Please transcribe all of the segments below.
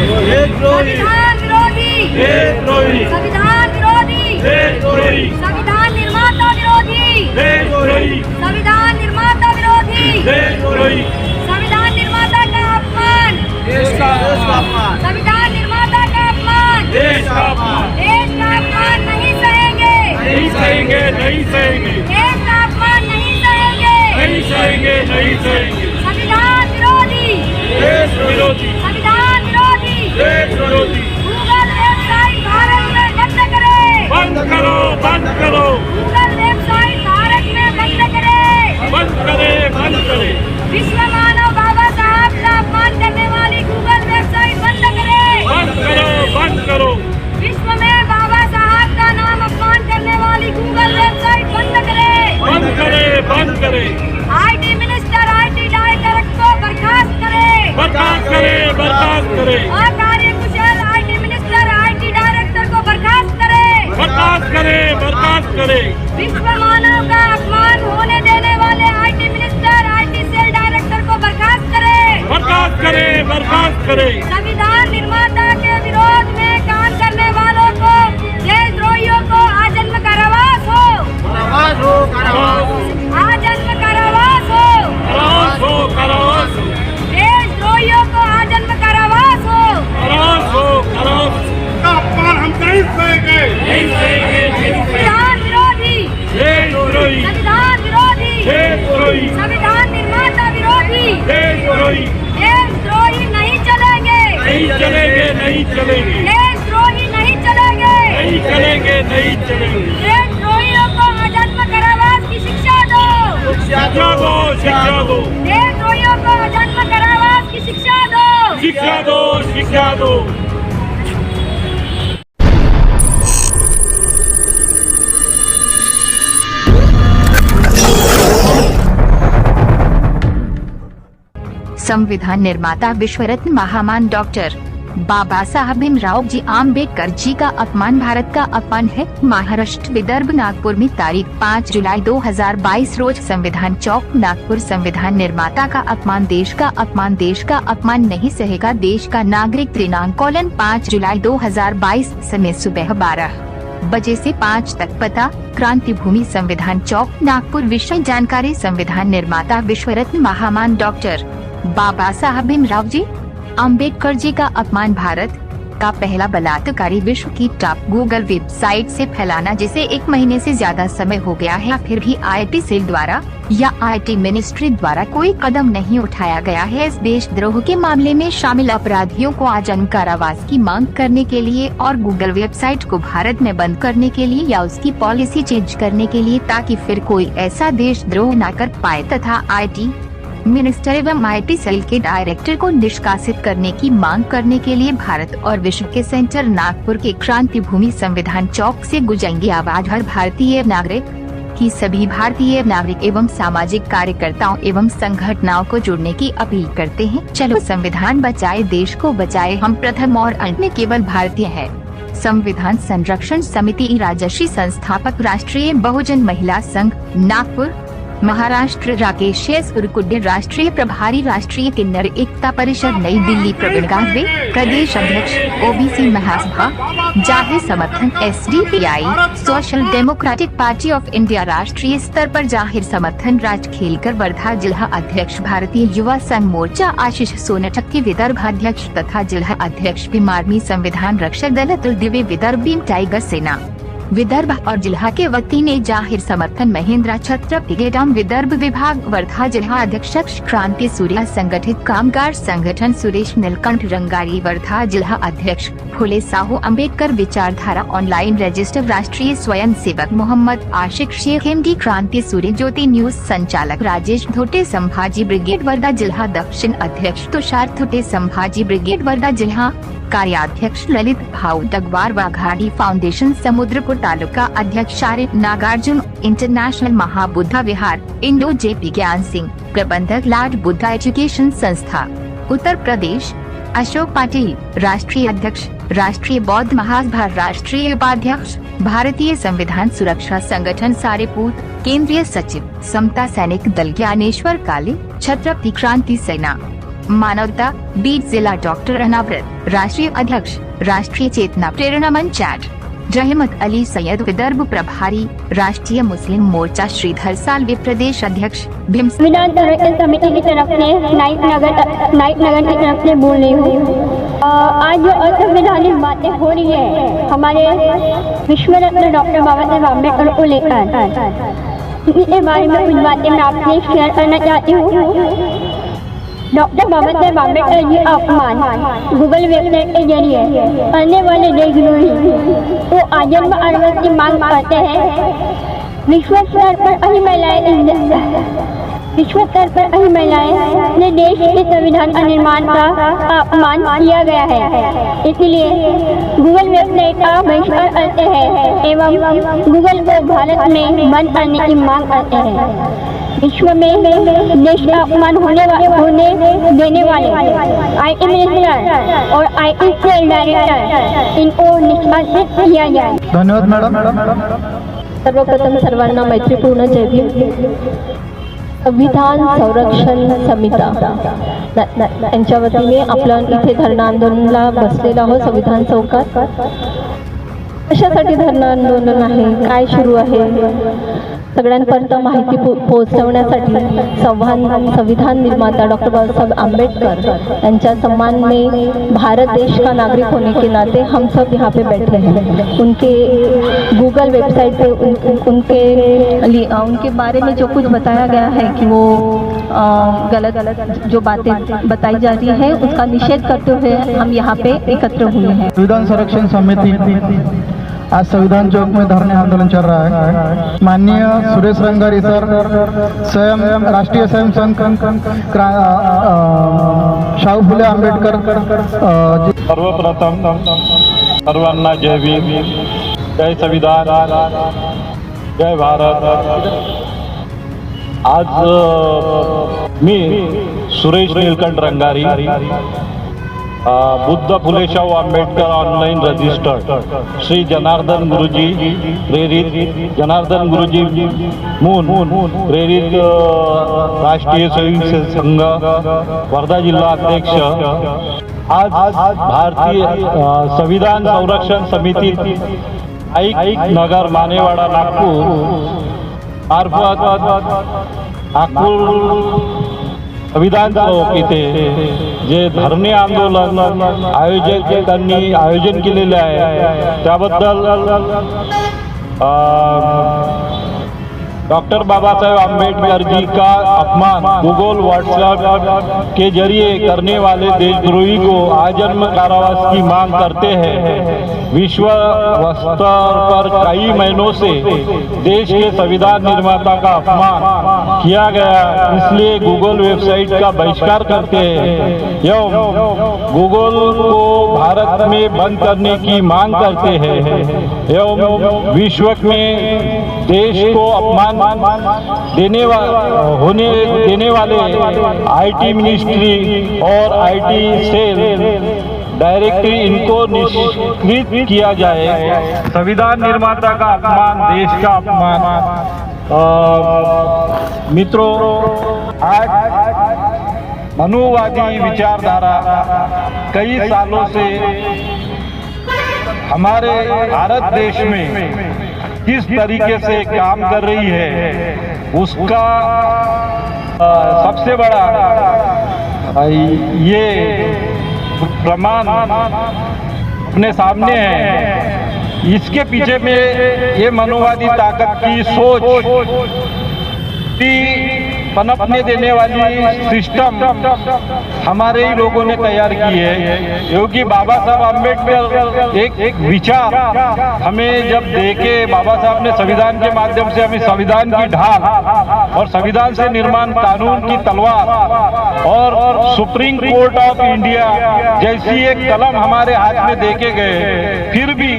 संविधान विरोधी, संविधान विरोधी, संविधान निर्माता विरोधी, संविधान निर्माता विरोधी, संविधान निर्माता का अपमान, संविधान निर्माता का अपमान, देश का अपमान नहीं सहेंगे, नहीं सहेंगे, नहीं सहेंगे, देश का अपमान नहीं सहेंगे, नहीं सहेंगे, नहीं सहेंगे। संविधान विरोधी, देश विरोधी, संविधान विरोधी, देश विरोधी। गूगल वेबसाइट भारत में बंद करें, बंद करो, बंद करो, गूगल वेबसाइट भारत में बंद करें, बंद करे, बंद करे। विश्व मानव बाबा साहब का अपमान करने वाली गूगल वेबसाइट बंद करें, बंद करो, बंद करो, विश्व में बाबा साहब का नाम अपमान करने वाली गूगल वेबसाइट बंद करें, बंद करे, बंद करे, आईटी मिनिस्टर आईटी डायरेक्टर को बर्खास्त करें, बर्खास्त करे, बर्खास्त करे, अकार्यकुशल आईटी मिनिस्टर आईटी डायरेक्टर को बर्खास्त करें, बर्खास्त करे, बर्खास्त करे, विश्व मानव का अपमान होने देने वाले IT minister IT cell director को बर्खास्त करें, बर्खास्त करे, बर्खास्त करे। संविधान निर्माता के विरोध में काम करने वालों को, देशद्रोहियों को आजन्म कारावास हो, आजन्म कारावास हो, करास हो, करास हो, देशद्रोहियों को आजन्म कारावास हो, करास हो, करास। का अपमान हम नहीं सहेंगे, नहीं सहेंगे, नहीं सहेंगे। संविधान विरोधी, देश विरोधी, संविधान विरोधी, देश विरोधी, संविधान निर्माता विरोधी, देश विरोधी। देशद्रोही नहीं चलेंगे, नहीं चलेंगे, नहीं चलेंगे, देशद्रोही नहीं चलेंगे, नहीं चलेंगे, नहीं चलेंगे। देशद्रोहियों को आजन्म कारावास की शिक्षा दो, शिक्षा दो, शिक्षा दो, देशद्रोहियों को आजन्म कारावास की शिक्षा दो, शिक्षा दो, शिक्षा दो। संविधान निर्माता विश्वरत्न महामानव डॉक्टर बाबा साहब भीमराव जी आम्बेडकर जी का अपमान भारत का अपमान है। महाराष्ट्र विदर्भ नागपुर में तारीख 5 जुलाई 2022 रोज संविधान चौक नागपुर। संविधान निर्माता का अपमान देश का अपमान, देश का अपमान नहीं सहेगा देश का नागरिक। दिनांक 5 जुलाई 2022 समय सुबह 12 बजे से 5 तक। पता क्रांति भूमि संविधान चौक नागपुर। विषय जानकारी संविधान निर्माता विश्वरत्न महामानव डॉक्टर बाबा साहब भीमराव जी अम्बेडकर जी का अपमान भारत का पहला बलात्कारी विश्व की टॉप गूगल वेबसाइट से फैलाना, जिसे 1 महीने से ज्यादा समय हो गया है, फिर भी आईटी सेल द्वारा या आईटी मिनिस्ट्री द्वारा कोई कदम नहीं उठाया गया है। इस देशद्रोह के मामले में शामिल अपराधियों को आजीवन कारावास की मांग करने के लिए और गूगल वेबसाइट को भारत में बंद करने के लिए या उसकी पॉलिसी चेंज करने के लिए, ताकि फिर कोई ऐसा देशद्रोह न कर पाए, तथा आईटी मिनिस्टर एवं आईटी सेल के डायरेक्टर को निष्कासित करने की मांग करने के लिए भारत और विश्व के सेंटर नागपुर के क्रांति भूमि संविधान चौक से गूंजेंगी आवाज। हर भारतीय नागरिक की सभी भारतीय नागरिक एवं सामाजिक कार्यकर्ताओं एवं संगठनों को जुड़ने की अपील करते हैं। चलो संविधान बचाए, देश को बचाए, हम प्रथम और अंत में केवल भारतीय है। संविधान संरक्षण समिति राजर्षि संस्थापक राष्ट्रीय बहुजन महिला संघ नागपुर महाराष्ट्र। राकेश उरकुड्डे राष्ट्रीय प्रभारी राष्ट्रीय किन्नर एकता परिषद नई दिल्ली। प्रवीण गांधी प्रदेश अध्यक्ष ओबीसी महासभा। जाहिर समर्थन SDPI social democratic party of India. राष्ट्रीय स्तर पर जाहिर समर्थन राज खेलकर वर्धा जिला अध्यक्ष भारतीय युवा संघ मोर्चा आशीष सोनटक्के विदर्भ अध्यक्ष तथा जिला अध्यक्ष भीम आर्मी संविधान रक्षक दल अतुल दिवे विदर्भ भीम टाइगर सेना विदर्भ और जिला के वती ने जाहिर समर्थन महेंद्र छत्रपति गेडाम विदर्भ विभाग वर्धा जिला अध्यक्ष क्रांति सूर्या संगठित कामगार संगठन सुरेश नीलकंठ रंगारी वर्धा जिला अध्यक्ष फुले साहू अम्बेडकर विचारधारा ऑनलाइन रजिस्टर राष्ट्रीय स्वयं सेवक मोहम्मद आशिक शेख MD क्रांति सूर्य ज्योति न्यूज संचालक राजेश धोटे संभाजी ब्रिगेड वर्धा जिला दक्षिण अध्यक्ष तुषार थोटे संभाजी ब्रिगेड वर्धा जिला कार्याध्यक्ष ललित भाऊ डगवार वाघाड़ी फाउंडेशन समुद्रपुर तालुका अध्यक्ष आरिफ नागार्जुन इंटरनेशनल महाबुद्धा विहार इंडो JP ज्ञान सिंह प्रबंधक लॉर्ड बुद्धा एजुकेशन संस्था उत्तर प्रदेश अशोक पाटिल राष्ट्रीय अध्यक्ष राष्ट्रीय बौद्ध महासभा राष्ट्रीय उपाध्यक्ष भारतीय संविधान सुरक्षा संगठन सारेपूत केंद्रीय सचिव समता सैनिक दल ज्ञानेश्वर काले छत्रपति क्रांति सेना मानवता बीट जिला डॉक्टर अनावृत राष्ट्रीय अध्यक्ष राष्ट्रीय चेतना प्रेरणा मंच चैट रहमत अली सैयद विदर्भ प्रभारी राष्ट्रीय मुस्लिम मोर्चा श्रीधर सालवे प्रदेश अध्यक्ष भीम विधान समिति की तरफ से नाइट नगर की तरफ से बोल रही हूँ। आज जो असंवैधानिक बातें हो रही है हमारे विश्व रत्न डॉक्टर बाबा साहेब अम्बेडकर को लेकर, इसके बारे में कुछ बातें मैं आपसे शेयर करना चाहती हूँ। डॉक्टर बाबा साहेब अम्बेडकर जी का अपमान गूगल वेबसाइट के जरिए करने वाले देशद्रोही वो आजन्म अरबों की मांग करते हैं। विश्व स्तर पर कई महिलाएं ने देश के संविधान का निर्माण का अपमान किया गया है, इसलिए गूगल वेबसाइट का बहिष्कार करते हैं एवं गूगल को भारत में बंद करने की मांग करते हैं। विश्व में देश का अपमान होने देने वाले IT मिनिस्टर और IT सेल डायरेक्टर इनको निष्कासित किया जाए। धन्यवाद मॅडम। सर्वप्रथम सर्वांना मैत्रीपूर्ण जय भीम। संविधान संरक्षण समिता यांच्या वतीने आपण इथे धरणं आंदोलनाला बसलेलो आहोत संविधान चौकात। कशासाठी धरणं आंदोलन आहे, काय सुरू आहे, सगळ्यांपर्यंत माहिती पोहोचवण्यासाठी संविधान निर्माता डॉक्टर बाबासाहेब आम्बेडकर यांच्या सम्मान में भारत देश का नागरिक होने के नाते हम सब यहाँ पे बैठे हैं। उनके गूगल वेबसाइट पे उनके बारे में जो कुछ बताया गया है कि वो गलत जो बातें बताई जा रही है उसका निषेध करते हुए हम यहाँ पे एकत्र हुए हैं। संविधान संरक्षण समिति आज संविधान चौक में धरने आंदोलन चल रहा है। माननीय सुरेश रंगारी सर स्वयं राष्ट्रीय स्वयं संघ शाहू फुले आंबेडकर सर्वप्रथम सर्वांना जय भीम, जय संविधान, जय भारत। आज मी सुरेश नीलकंठ रंगारी बुद्ध फुले शाहू आंबेडकर ऑनलाइन रजिस्टर्ड श्री जनार्दन गुरुजी प्रेरित जनार्दन गुरुजी मून प्रेरित राष्ट्रीय स्वयंसेवक संघ वर्धा जिल्हा अध्यक्ष आज भारतीय संविधान संरक्षण समिति नाईक नगर मानेवाडा नागपूर मार्फत नागपूर संविधान चौक इथे जे धरणे आंदोलन आयोजकांनी आयोजन केलेले आहे त्याबद्दल डॉक्टर बाबा साहेब आम्बेडकर जी का अपमान गूगल व्हाट्सएप के जरिए करने वाले देशद्रोही को आजन्म कारावास की मांग करते हैं। विश्व स्तर पर कई महीनों से देश के संविधान निर्माता का अपमान किया गया, इसलिए गूगल वेबसाइट का बहिष्कार करते हैं एवं गूगल को भारत में बंद करने की मांग करते हैं एवं विश्व में देश को अपमान देने वाले IT मिनिस्ट्री और IT सेल डायरेक्टरी इनको निष्क्रिय किया जाए। संविधान निर्माता का अपमान, देश का अपमान। मित्रों, आज मनुवादी विचारधारा कई सालों से हमारे भारत देश में किस तरीके से काम कर रही है उसका सबसे बड़ा ये प्रमाण अपने सामने है। इसके पीछे में ये मनुवादी ताकत की सोच की पनपने देने वाली सिस्टम हमारे ही लोगों ने तैयार की है, क्योंकि बाबा साहब आम्बेडकर एक विचार हमें जब देके बाबा साहब ने संविधान के माध्यम से हमें संविधान की ढाल और संविधान से निर्माण कानून की तलवार और सुप्रीम कोर्ट ऑफ इंडिया जैसी एक कलम हमारे हाथ में देके गए, फिर भी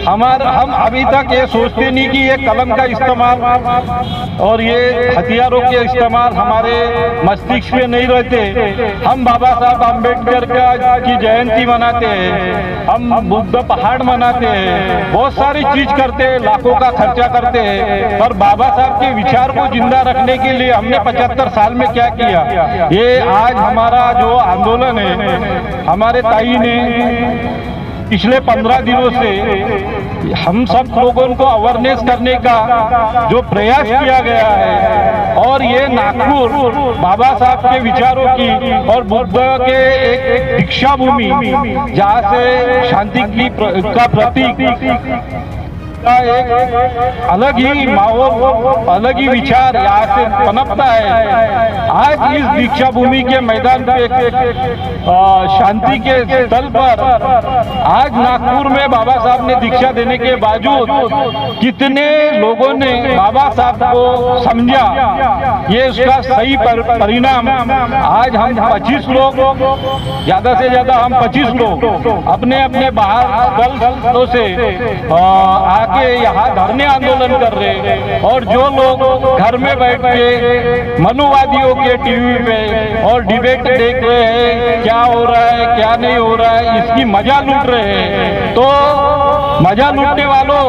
हम अभी तक ये सोचते नहीं कि ये कलम का इस्तेमाल और ये हथियारों के इस्तेमाल हमारे मस्तिष्क में नहीं रहते। हम बाबा साहब अम्बेडकर की जयंती मनाते हैं, हम बुद्ध पहाड़ मनाते हैं, बहुत सारी चीज करते हैं, लाखों का खर्चा करते हैं, पर बाबा साहब के विचार को जिंदा रखने के लिए हमने 75 साल में क्या किया। ये आज हमारा जो आंदोलन है, हमारे ताई ने पिछले 15 दिनों से हम सब लोगों को अवेयरनेस करने का जो प्रयास किया गया है, और ये नागपुर बाबा साहब के विचारों की और बुद्ध के एक दीक्षा भूमि जहाँ से शांति की का प्रतीक का एक अलग ही माहौल, अलग ही विचार यहाँ से पनपता है। आज इस दीक्षा भूमि के मैदान पे शांति के स्थल पर आज नागपुर में बाबा साहब ने दीक्षा देने के बावजूद कितने लोगों ने बाबा साहब को समझा, ये उसका सही परिणाम। आज हम 25 लोग, ज्यादा से ज्यादा हम 25 लोग अपने अपने बाहर दलों से के यहाँ धरने आंदोलन कर रहे हैं, और जो लोग घर में बैठ के मनुवादियों के टीवी पे और डिबेट देख रहे हैं क्या हो रहा है क्या नहीं हो रहा है, इसकी मजा लूट रहे हैं। तो मजा लूटने वालों,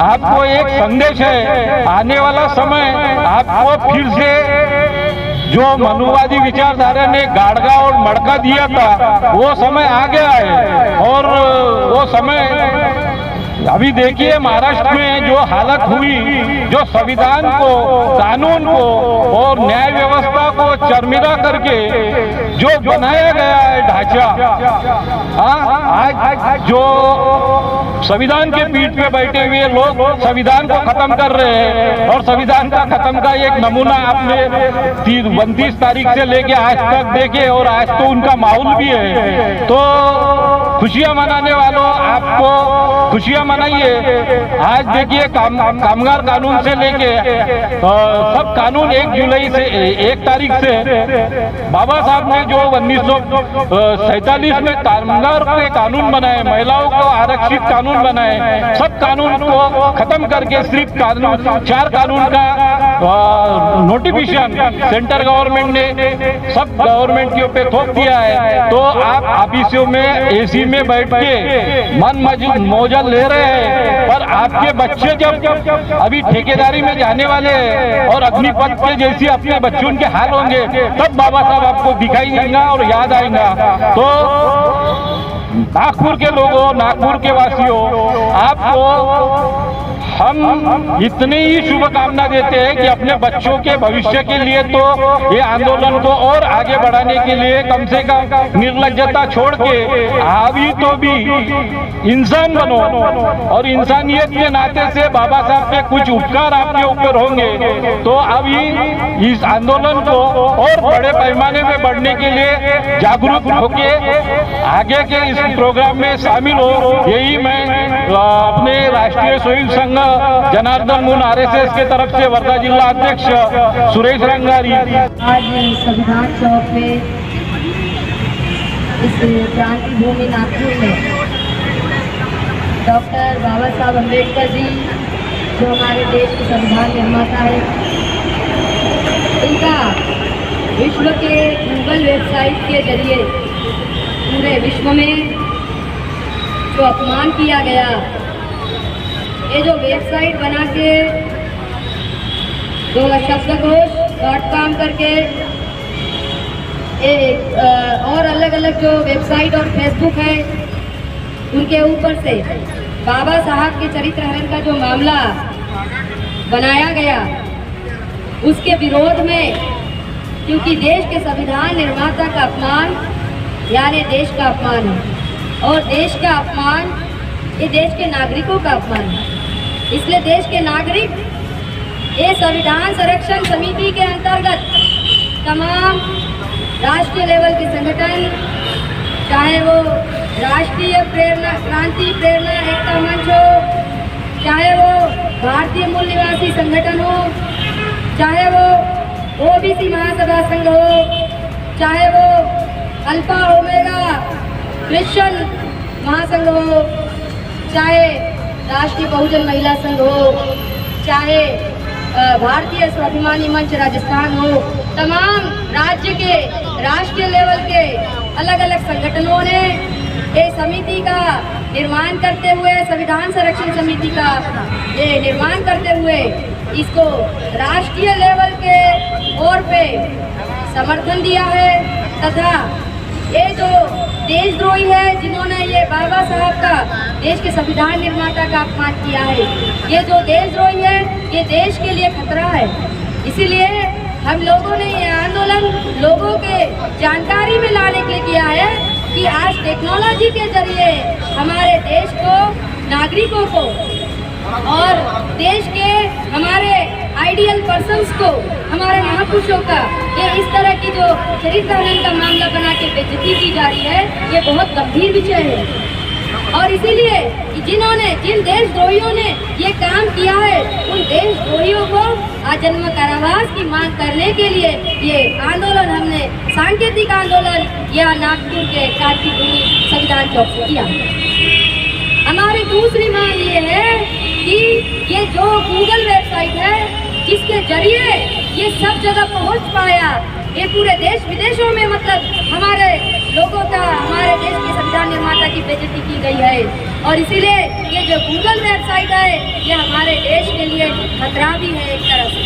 आपको एक संदेश है, आने वाला समय आपको फिर से जो मनुवादी विचारधारा ने गाड़गा और मड़का दिया था वो समय आ गया है। और वो समय अभी देखिए महाराष्ट्र में जो हालत हुई, जो संविधान को, कानून को और न्याय व्यवस्था को चरमिरा करके जो बनाया गया है ढांचा, आज जो संविधान के पीठ पे बैठे हुए लोग संविधान को खत्म कर रहे हैं, और संविधान का खत्म का एक नमूना आपने 29 तारीख से लेके आज तक देखे, और आज तो उनका माहौल भी है। तो खुशियां मनाने वालों, आपको खुशियां मनाइए। आज देखिए कामगार कानून से लेके सब कानून 1 जुलाई से 1 तारीख से बाबा साहब ने जो 1947 में कामगार के कानून बनाए, महिलाओं को आरक्षित कानून बनाए, सब कानून को खत्म करके सिर्फ 4 कानून का नोटिफिकेशन सेंट्रल गवर्नमेंट ने सब गवर्नमेंट के ऊपर थोप दिया है। तो आप ऑफिसों में एसी में बैठ के मन मौजा ले रहे हैं, पर आपके बच्चे जब अभी ठेकेदारी में जाने वाले हैं और अग्निपथ के जैसी अपने बच्चों के हाल होंगे, तब बाबा साहब आपको दिखाई देगा और याद आएगा। तो नागपुर के लोगों, नागपुर के वासियों, आपको हम इतनी ही शुभकामना देते हैं कि अपने बच्चों के भविष्य के लिए तो ये आंदोलन को और आगे बढ़ाने के लिए कम से कम निर्लज्जता छोड़ के अभी तो भी इंसान बनो, और इंसानियत के नाते से बाबा साहब पे कुछ उपकार आपके ऊपर होंगे। तो अभी इस आंदोलन को और बड़े पैमाने में बढ़ने के लिए जागरूक होके आगे के इस प्रोग्राम में शामिल हो, यही मैं अपने राष्ट्रीय स्वयं संघ जनार्दन मून RSS के तरफ से वर्धा जिला अध्यक्ष सुरेश रंगारी आज संविधान चौक में इस क्रांति भूमि नागपुर में डॉक्टर बाबा साहब अम्बेडकर जी, जो हमारे देश के संविधान निर्माता है, इनका विश्व के गूगल वेबसाइट के जरिए पूरे विश्व में जो अपमान किया गया, ये जो वेबसाइट बना के जो शब्दकोश.com करके और अलग अलग जो वेबसाइट और फेसबुक है, उनके ऊपर से बाबा साहब के चरित्र हरण का जो मामला बनाया गया, उसके विरोध में, क्योंकि देश के संविधान निर्माता का अपमान यानी देश का अपमान है, और देश का अपमान ये देश के नागरिकों का अपमान है। इसलिए देश के नागरिक ये संविधान संरक्षण समिति के अंतर्गत तमाम राष्ट्रीय लेवल के संगठन, चाहे वो राष्ट्रीय प्रेरणा, क्रांति प्रेरणा एकता मंच हो, चाहे वो भारतीय मूल निवासी संगठन हो, चाहे वो OBC महासभा संघ हो, चाहे वो अल्फा ओमेगा क्रिश्चियन महासंघ हो, चाहे राष्ट्रीय बहुजन महिला संघ हो, चाहे भारतीय स्वाभिमानी मंच राजस्थान हो, तमाम राज्य के राष्ट्रीय लेवल के अलग अलग संगठनों ने ये समिति का निर्माण करते हुए, संविधान संरक्षण समिति का ये निर्माण करते हुए इसको राष्ट्रीय लेवल के ओर पे समर्थन दिया है। तथा ये जो देशद्रोही है, जिन्होंने ये बाबा साहब का, देश के संविधान निर्माता का अपमान किया है, ये जो देशद्रोही है, ये देश के लिए खतरा है। इसीलिए हम लोगों ने ये आंदोलन लोगों के जानकारी में लाने के लिए किया है कि आज टेक्नोलॉजी के जरिए हमारे देश को, नागरिकों को और देश के हमारे आइडियल पर्सन्स को, हमारे महापुरुषों का ये इस तरह की जो चरित्र हनन का मामला बना के बेइज्जती की जा रही है, ये बहुत गंभीर विषय है। और इसीलिए जिन देशद्रोहियों ने ये काम किया है, उन देशद्रोहियों को आजन्म कारावास की मांग करने के लिए ये आंदोलन हमने सांकेतिक आंदोलन या नागपुर के कार्तिक भूमि संविधान चौक से किया। हमारी दूसरी मांग ये है कि ये जो गूगल वेबसाइट है, जिसके जरिए ये सब जगह पहुंच पाया, ये पूरे देश विदेशों में मतलब हमारे लोगों का, हमारे देश के संविधान निर्माता की बेइज्जती की गई है। और इसीलिए ये जो गूगल वेबसाइट है, ये हमारे देश के लिए खतरा भी है एक तरह से।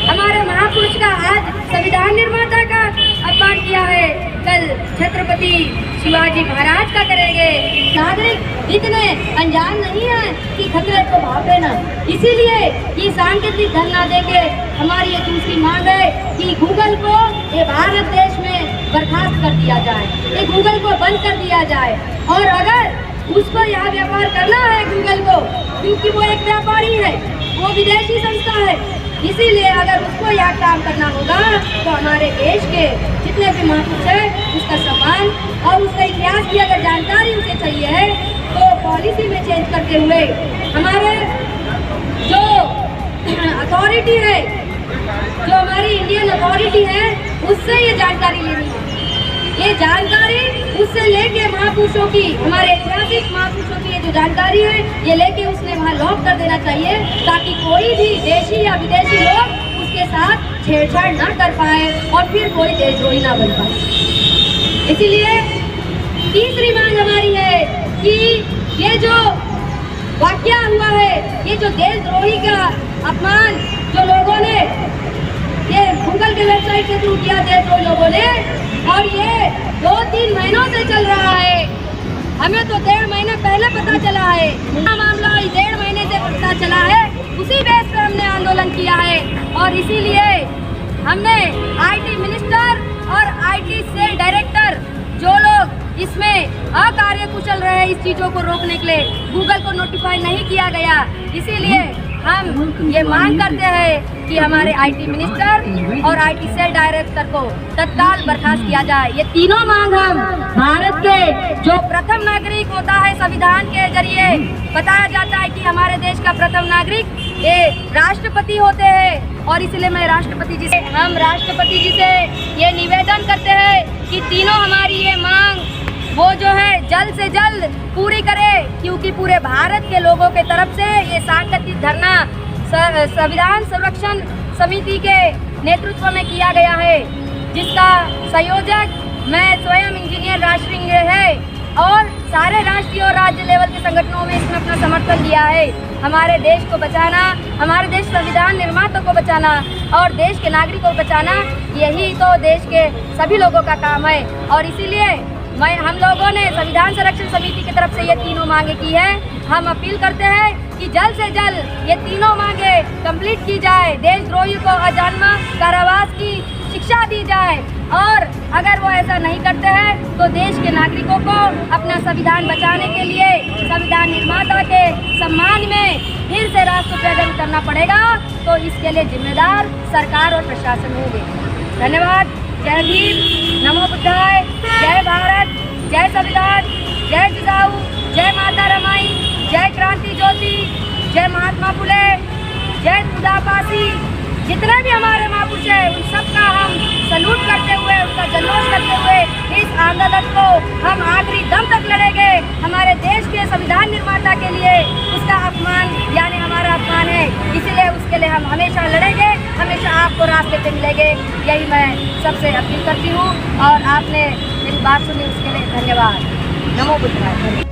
हमारे महापुरुष का आज संविधान निर्माता का अपमान किया है, कल छत्रपति शिवाजी महाराज का करेंगे। नागरिक इतने अनजान नहीं है कि खतरे को भाप लेना। इसीलिए ये सांकेतिक धरना देके हमारी ये दूसरी मांग है कि गूगल को ये भारत देश में बर्खास्त कर दिया जाए, ये गूगल को बंद कर दिया जाए। और अगर उसको यहाँ व्यापार करना है गूगल को, क्योंकि वो एक व्यापारी है, वो विदेशी संस्था है, इसीलिए अगर उसको यहाँ काम करना होगा तो हमारे देश के जितने भी महापुरुष हैं उसका सम्मान और उसका इतिहास की अगर जानकारी उसे चाहिए है तो पॉलिसी में चेंज करते हुए हमारे जो अथॉरिटी है, जो हमारी इंडियन अथॉरिटी है, उससे ये जानकारी लेनी है। ये जानकारी उससे लेके महापुरुषों की, हमारे ऐतिहासिक महापुरुषों की ये जो जानकारी है, ये लेके उसने वहाँ लॉक कर देना चाहिए, ताकि कोई भी देशी या विदेशी लोग उसके साथ छेड़छाड़ ना कर पाए और फिर कोई देशद्रोही ना बन पाए। इसीलिए तीसरी मांग हमारी है कि ये जो वाकया हुआ है, ये जो देशद्रोही का अपमान जो लोगों ने ये गूगल के वेबसाइट के थ्रू किया, देशद्रोही लोगों ने, और ये 2-3 महीनों से चल रहा है। हमें तो 1.5 महीने पहले पता चला है, मामला 1.5 महीने से पता चला है, उसी बेस पे हमने आंदोलन किया है। और इसीलिए हमने आईटी मिनिस्टर और आईटी सेल डायरेक्टर, जो लोग इसमें अकार्यकुशल रहे इस चीज़ों को रोकने के लिए, गूगल को नोटिफाई नहीं किया गया, इसीलिए हम ये मांग करते हैं कि हमारे आईटी मिनिस्टर और आईटी सेल डायरेक्टर को तत्काल बर्खास्त किया जाए। ये तीनों मांग हम भारत के जो प्रथम नागरिक होता है, संविधान के जरिए बताया जाता है कि हमारे देश का प्रथम नागरिक ये राष्ट्रपति होते हैं। और इसलिए मैं हम राष्ट्रपति जी से ये निवेदन करते हैं कि तीनों हमारी ये मांग वो जो है जल्द से जल्द पूरी करे, क्योंकि पूरे भारत के लोगों के तरफ से ये सांकेतिक धरना संविधान संरक्षण समिति के नेतृत्व में किया गया है, जिसका संयोजक मैं स्वयं इंजीनियर राजसिंह है और सारे राष्ट्रीय और राज्य लेवल के संगठनों में इसमें अपना समर्थन दिया है। हमारे देश को बचाना, हमारे देश संविधान निर्माता को बचाना और देश के नागरिकों को बचाना, यही तो देश के सभी लोगों का काम है। और इसीलिए हम लोगों ने संविधान संरक्षण समिति की तरफ से ये तीनों मांगे की है। हम अपील करते हैं कि जल्द से जल्द ये तीनों मांगे कंप्लीट की जाए, देशद्रोही को आजीवन कारावास की शिक्षा दी जाए। और अगर वो ऐसा नहीं करते हैं तो देश के नागरिकों को अपना संविधान बचाने के लिए संविधान निर्माता के सम्मान में फिर से राष्ट्र पैदल करना पड़ेगा। तो इसके लिए जिम्मेदार सरकार और प्रशासन होंगे। धन्यवाद। जय भीम, नमो बुद्धाय, जय भारत, जय संविधान, जय जिजाऊ, जय माता रमाई, जय क्रांति ज्योति, जय महात्मा फुले, जय खुदापासी। जितने भी हमारे महापुरुष हैं उन सबका हम सैल्यूट करते हुए, उनका जल्लोष करते हुए इस आंदोलन को हम आखिरी दम तक लड़ेंगे हमारे देश के संविधान निर्माता के लिए। उसका अपमान यानी हमारा अपमान है, इसीलिए उसके लिए हम हमेशा लड़ेंगे, हमेशा आपको रास्ते पे मिलेंगे। यही मैं सबसे अपील करती हूँ और आपने मेरी बात सुनी उसके लिए धन्यवाद। नमो बुद्धाय।